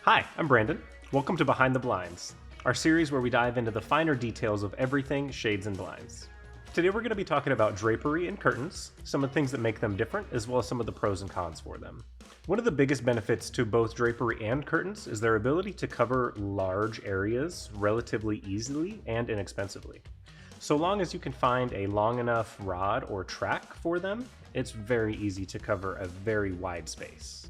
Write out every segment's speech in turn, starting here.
Hi, I'm Brandon. Welcome to Behind the Blinds, our series where we dive into the finer details of everything shades and blinds. Today we're going to be talking about drapery and curtains, some of the things that make them different, as well as some of the pros and cons for them. One of the biggest benefits to both drapery and curtains is their ability to cover large areas relatively easily and inexpensively. So long as you can find a long enough rod or track for them, it's very easy to cover a very wide space.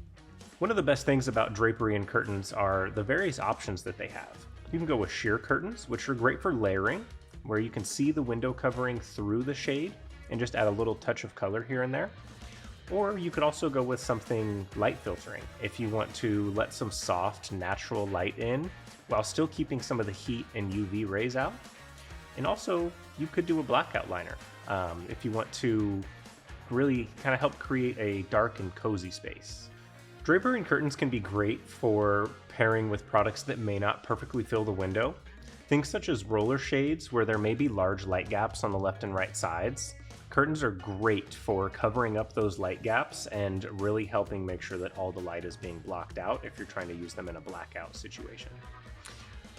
One of the best things about drapery and curtains are the various options that they have. You can go with sheer curtains, which are great for layering, where you can see the window covering through the shade and just add a little touch of color here and there. Or you could also go with something light filtering if you want to let some soft, natural light in while still keeping some of the heat and UV rays out. And also, you could do a blackout liner if you want to really kind of help create a dark and cozy space. Drapery and curtains can be great for pairing with products that may not perfectly fill the window. Things such as roller shades, where there may be large light gaps on the left and right sides. Curtains are great for covering up those light gaps and really helping make sure that all the light is being blocked out if you're trying to use them in a blackout situation.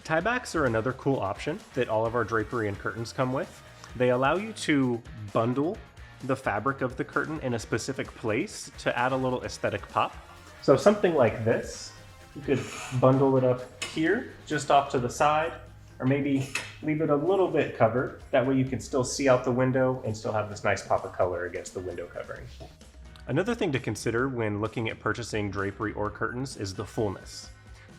Tiebacks are another cool option that all of our drapery and curtains come with. They allow you to bundle the fabric of the curtain in a specific place to add a little aesthetic pop. So something like this, you could bundle it up here, just off to the side, or maybe leave it a little bit covered. That way you can still see out the window and still have this nice pop of color against the window covering. Another thing to consider when looking at purchasing drapery or curtains is the fullness.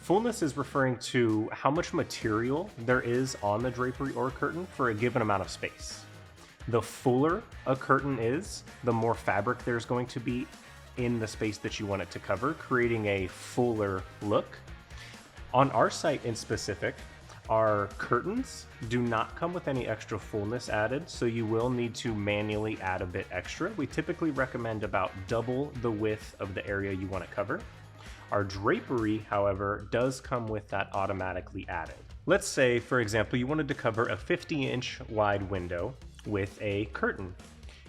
Fullness is referring to how much material there is on the drapery or curtain for a given amount of space. The fuller a curtain is, the more fabric there's going to be in the space that you want it to cover, creating a fuller look. On our site in specific, our curtains do not come with any extra fullness added, so you will need to manually add a bit extra. We typically recommend about double the width of the area you want to cover. Our drapery, however, does come with that automatically added. Let's say, for example, you wanted to cover a 50-inch wide window with a curtain.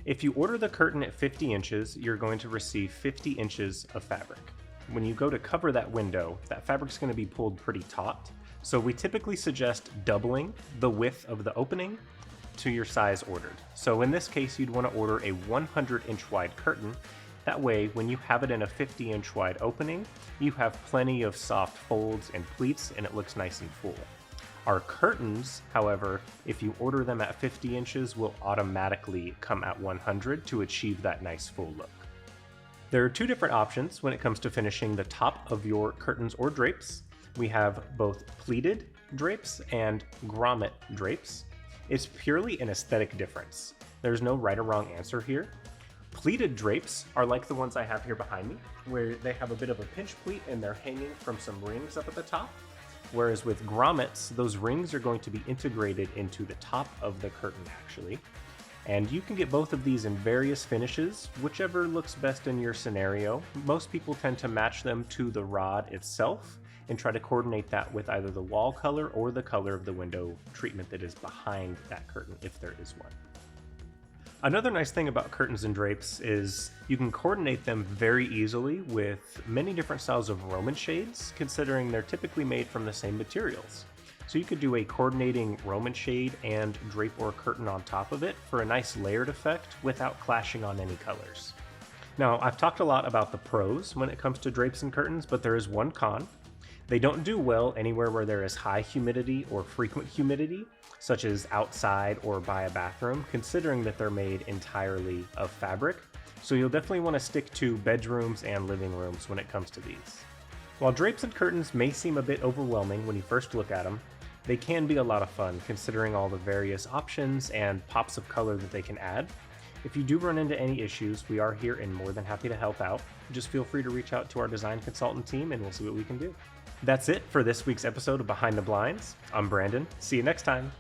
If you order the curtain at 50 inches, you're going to receive 50 inches of fabric. When you go to cover that window, that fabric's going to be pulled pretty taut. So we typically suggest doubling the width of the opening to your size ordered. So in this case, you'd want to order a 100-inch wide curtain. That way, when you have it in a 50-inch wide opening, you have plenty of soft folds and pleats and it looks nice and full. Our curtains, however, if you order them at 50 inches, will automatically come at 100 to achieve that nice full look. There are two different options when it comes to finishing the top of your curtains or drapes. We have both pleated drapes and grommet drapes. It's purely an aesthetic difference. There's no right or wrong answer here. Pleated drapes are like the ones I have here behind me, where they have a bit of a pinch pleat and they're hanging from some rings up at the top. Whereas with grommets, those rings are going to be integrated into the top of the curtain actually. And you can get both of these in various finishes, whichever looks best in your scenario. Most people tend to match them to the rod itself and try to coordinate that with either the wall color or the color of the window treatment that is behind that curtain, if there is one. Another nice thing about curtains and drapes is you can coordinate them very easily with many different styles of Roman shades, considering they're typically made from the same materials. So you could do a coordinating Roman shade and drape or curtain on top of it for a nice layered effect without clashing on any colors. Now, I've talked a lot about the pros when it comes to drapes and curtains, but there is one con. They don't do well anywhere where there is high humidity or frequent humidity, such as outside or by a bathroom, considering that they're made entirely of fabric. So you'll definitely want to stick to bedrooms and living rooms when it comes to these. While drapes and curtains may seem a bit overwhelming when you first look at them, they can be a lot of fun considering all the various options and pops of color that they can add. If you do run into any issues, we are here and more than happy to help out. Just feel free to reach out to our design consultant team and we'll see what we can do. That's it for this week's episode of Behind the Blinds. I'm Brandon. See you next time.